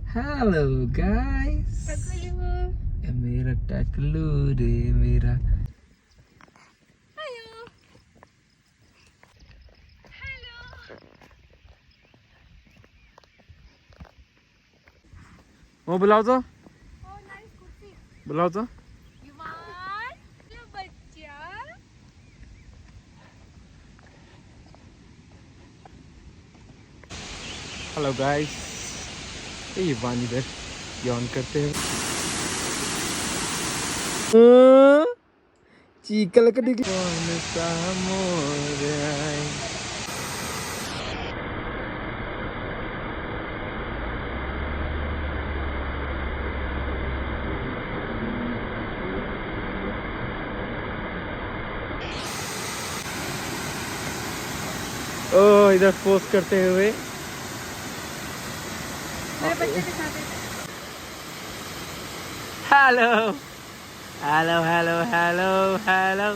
Hello guys, ये मेरा टकलू रे मेरा। वो बुलाओ तो, बुलाओ तो। हेलो गाइस, ये पानी इधर यौन करते हैं। चीकल कटी कौन सा मोर आए। ओ इधर पोस्ट करते हुए मेरे बच्चे के साथ है। Hello hello hello hello hello.